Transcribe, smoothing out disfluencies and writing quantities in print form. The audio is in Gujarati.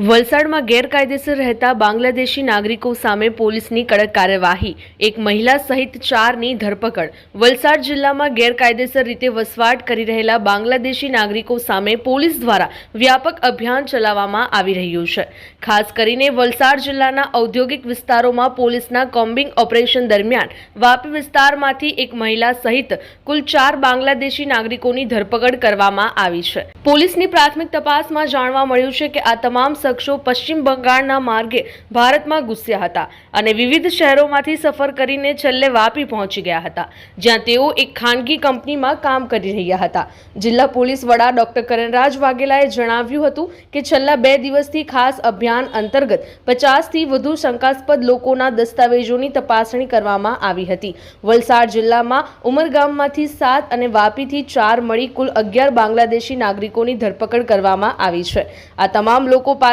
વલસાડમાં ગેરકાયદેસર રહેતા બાંગ્લાદેશી નાગરિકો સામે પોલીસની કડક કાર્યવાહી, એક મહિલા સહિત 4ની ધરપકડ। વલસાડ જિલ્લામાં ગેરકાયદેસર રીતે વસવાટ કરી રહેલા બાંગ્લાદેશી નાગરિકો સામે પોલીસ દ્વારા વ્યાપક અભિયાન ચલાવવામાં આવી રહ્યું છે। ખાસ કરીને વલસાડ જિલ્લાના ઔદ્યોગિક વિસ્તારોમાં પોલીસના કોમ્બિંગ ઓપરેશન દરમિયાન વાપી વિસ્તારમાંથી એક મહિલા સહિત કુલ 4 બાંગ્લાદેશી નાગરિકોની ધરપકડ કરવામાં આવી છે। પોલીસની પ્રાથમિક તપાસમાં જાણવા મળ્યું છે કે આ તમામ શખ્સો પશ્ચિમ બંગાળના માર્ગે ભારતમાં ઘૂસ્યા હતા અને વિવિધ શહેરોમાંથી સફર કરીને છેલ્લે વાપી પહોંચી ગયા હતા, જ્યાં તેઓ એક ખાનગી કંપનીમાં કામ કરી રહ્યા હતા। જિલ્લા પોલીસ વડા ડોક્ટર કરણરાજ વાઘેલાએ જણાવ્યું હતું કે છેલ્લા 2 દિવસથી ખાસ અભિયાન અંતર્ગત 50થી વધુ શંકાસ્પદ લોકોના દસ્તાવેજોની તપાસણી કરવામાં આવી હતી। વલસાડ જિલ્લામાં ઉમરગામમાંથી 7 અને વાપીથી 4 મળી કુલ 11 બાંગ્લાદેશી નાગરિકોની ધરપકડ કરવામાં આવી છે। આ તમામ લોકો પાસે